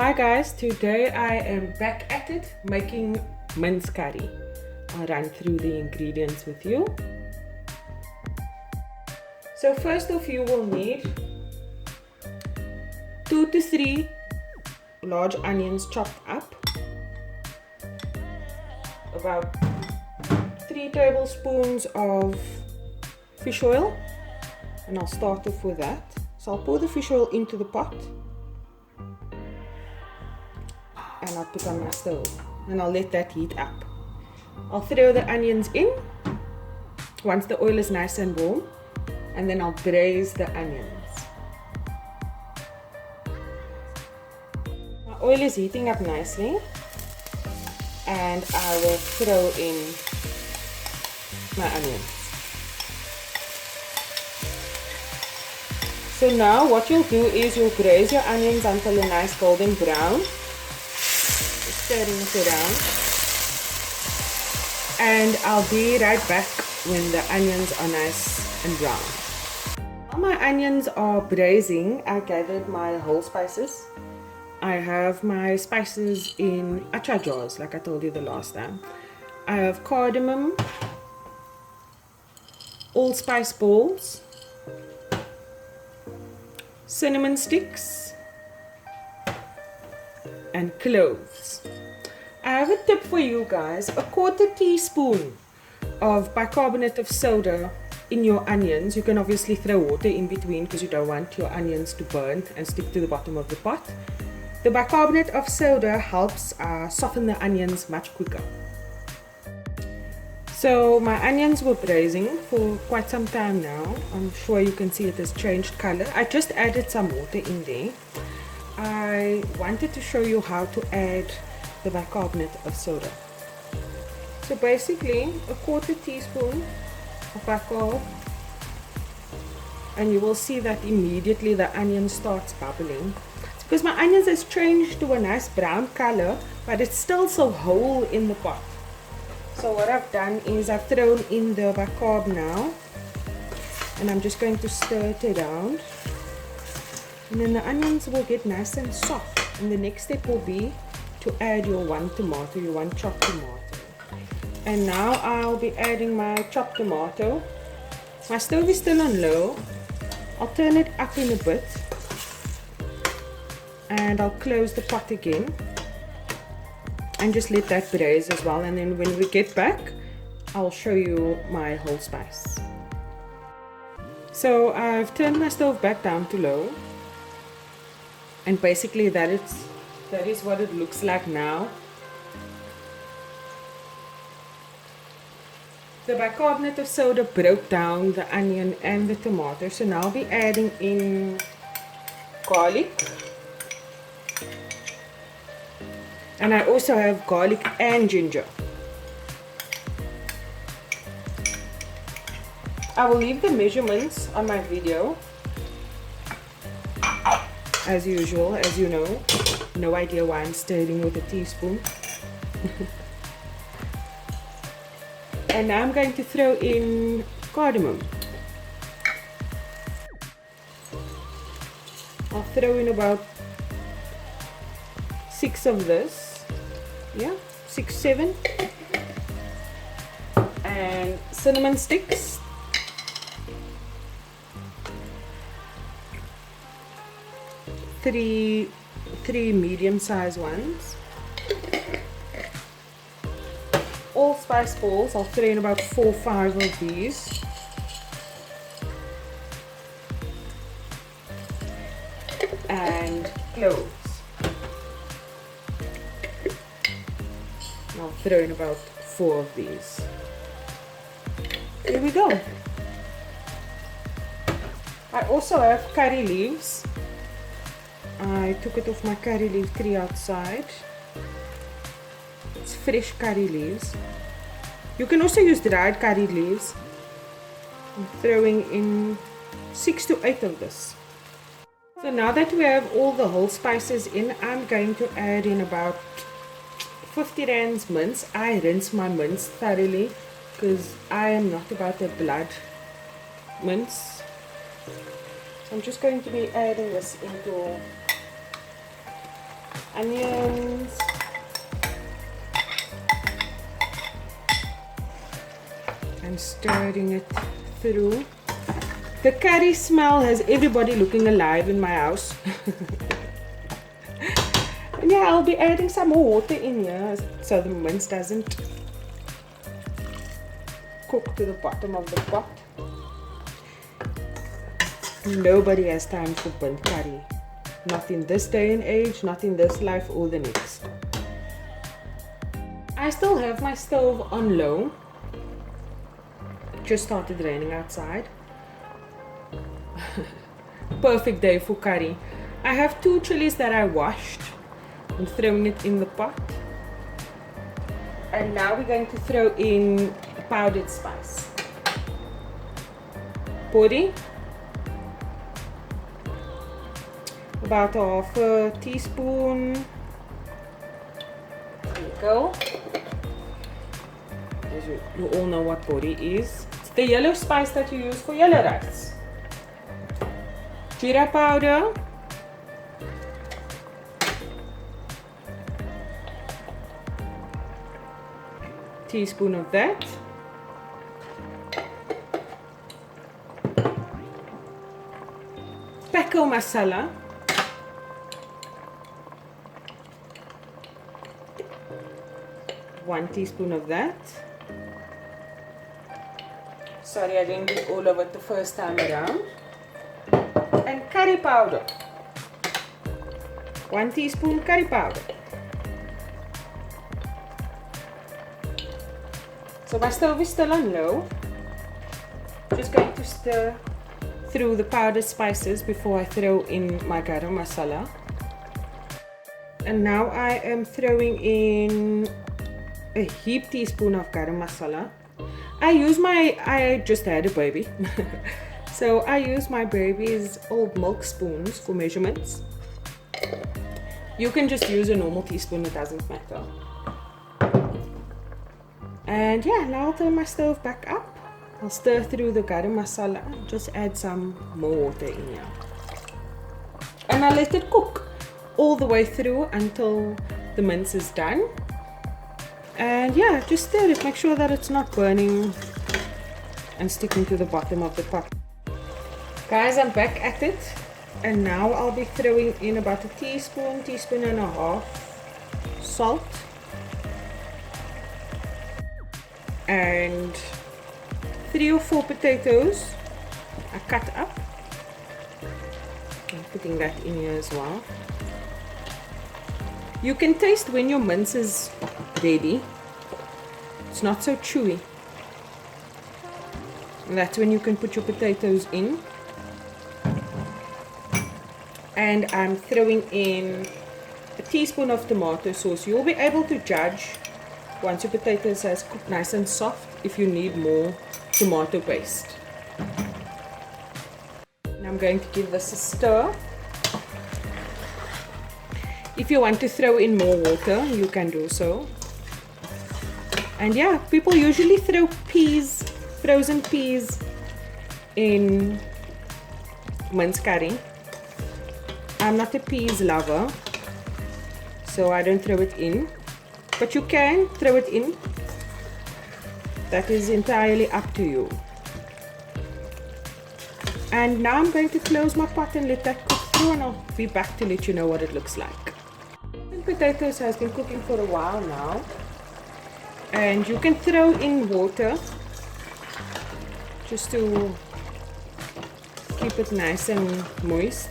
Hi guys, today I am back at it making mince curry. I'll run through the ingredients with you. So first off, you will need 2 to 3 large onions chopped up, about 3 tablespoons of fish oil, and I'll start off with that. So I'll pour the fish oil into the pot and I'll put on my stove and I'll let that heat up. I'll throw the onions in once the oil is nice and warm, and then I'll braise the onions. My oil is heating up nicely and I will throw in my onions. So now what you'll do is you'll braise your onions until a nice golden brown. Stirring it around, and I'll be right back when the onions are nice and brown. While my onions are braising, I gathered my whole spices. I have my spices in acha jars, like I told you the last time. I have cardamom, allspice balls, cinnamon sticks, and cloves. I have a tip for you guys. A 1/4 teaspoon of bicarbonate of soda in your onions. You can obviously throw water in between because you don't want your onions to burn and stick to the bottom of the pot. The bicarbonate of soda helps soften the onions much quicker. So my onions were braising for quite some time now. I'm sure you can see it has changed color. I just added some water in there. I wanted to show you how to add the bicarbonate of soda. So basically a 1/4 teaspoon of bicarb, and you will see that immediately the onion starts bubbling. It's because my onions has changed to a nice brown color, but it's still so whole in the pot. So what I've done is I've thrown in the bicarb now, and I'm just going to stir it around, and then the onions will get nice and soft. And the next step will be to add your one chopped tomato. And now I'll be adding my chopped tomato. My stove is still on low. I'll turn it up in a bit and I'll close the pot again and just let that braise as well. And then when we get back, I'll show you my whole spice. So I've turned my stove back down to low, and basically that is what it looks like now. The bicarbonate of soda broke down the onion and the tomato, so now I'll be adding in garlic, and I also have garlic and ginger. I will leave the measurements on my video as usual. As you know, no idea why I'm stirring with a teaspoon. And now I'm going to throw in cardamom. I'll throw in about 6 of this. Yeah, 6, 7. And cinnamon sticks. Three medium-sized ones. Allspice balls, I'll throw in about 4 or 5 of these. And cloves. I'll throw in about 4 of these. Here we go. I also have curry leaves. I took it off my curry leaf tree outside. It's fresh curry leaves. You can also use dried curry leaves. I'm throwing in 6 to 8 of this. So now that we have all the whole spices in, I'm going to add in about 50 rands mince. I rinse my mince thoroughly because I am not about the blood mince. So I'm just going to be adding this into onions, and stirring it through. The curry smell has everybody looking alive in my house. And yeah, I'll be adding some more water in here so the mince doesn't cook to the bottom of the pot. Nobody has time for burnt curry. Not in this day and age, not in this life or the next. I still have my stove on low. Just started raining outside. Perfect day for curry. I have 2 chilies that I washed. I'm throwing it in the pot. And now we're going to throw in powdered spice. Borrie. About half a teaspoon. There you go. As you all know what borrie is. It's the yellow spice that you use for yellow rice. Jeero powder. Teaspoon of that. Packo masala. One teaspoon of that. Sorry, I didn't do all of it the first time around. And curry powder. 1 teaspoon curry powder. So my stove is still on low. Just going to stir through the powdered spices before I throw in my garam masala. And now I am throwing in a heap teaspoon of garam masala. I just had a baby. So I use my baby's old milk spoons for measurements. You can just use a normal teaspoon, it doesn't matter. And yeah, now I'll turn my stove back up. I'll stir through the garam masala, just add some more water in here. And I'll let it cook all the way through until the mince is done. And yeah, just stir it, make sure that it's not burning and sticking to the bottom of the pot. Guys, I'm back at it. And now I'll be throwing in about a teaspoon and a half salt. And 3 or 4 potatoes I cut up. I'm putting that in here as well. You can taste when your mince is ready. It's not so chewy. And that's when you can put your potatoes in. And I'm throwing in a teaspoon of tomato sauce. You'll be able to judge once your potatoes has cooked nice and soft if you need more tomato paste. Now I'm going to give this a stir. If you want to throw in more water, you can do so. And yeah, people usually throw peas, frozen peas, in mince curry. I'm not a peas lover, so I don't throw it in. But you can throw it in. That is entirely up to you. And now I'm going to close my pot and let that cook through, and I'll be back to let you know what it looks like. The potatoes has been cooking for a while now. And you can throw in water just to keep it nice and moist.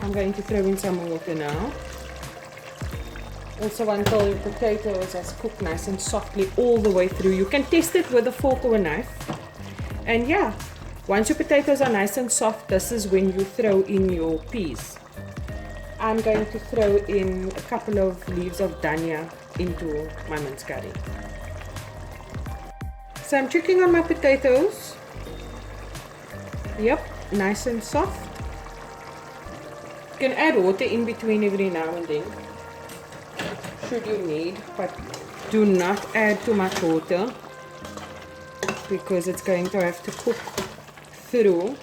I'm going to throw in some water now. Also until your potatoes has cooked nice and softly all the way through. You can test it with a fork or a knife. And yeah, once your potatoes are nice and soft, this is when you throw in your peas. I'm going to throw in a couple of leaves of Danya into my mince curry. So I'm checking on my potatoes. Yep, nice and soft. You can add water in between every now and then, should you need, but do not add too much water because it's going to have to cook through.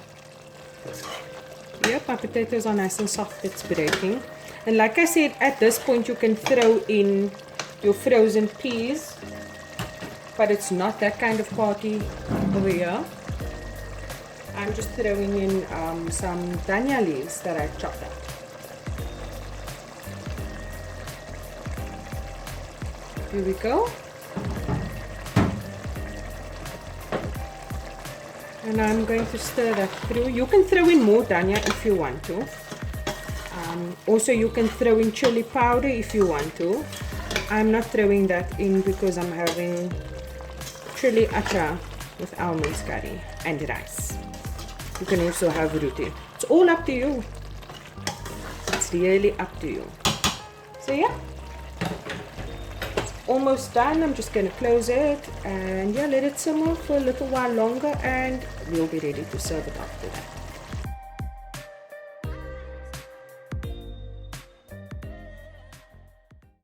Yep, my potatoes are nice and soft, it's breaking. And like I said, at this point you can throw in your frozen peas, but it's not that kind of party over here. I'm just throwing in some Danya leaves that I chopped up. Here we go. And I'm going to stir that through. You can throw in more Danya if you want to. Also, you can throw in chili powder if you want to. I'm not throwing that in because I'm having chili achar with our mince curry and rice. You can also have roti. It's all up to you. It's really up to you. So yeah, it's almost done. I'm just going to close it and yeah, let it simmer for a little while longer and we'll be ready to serve it after that.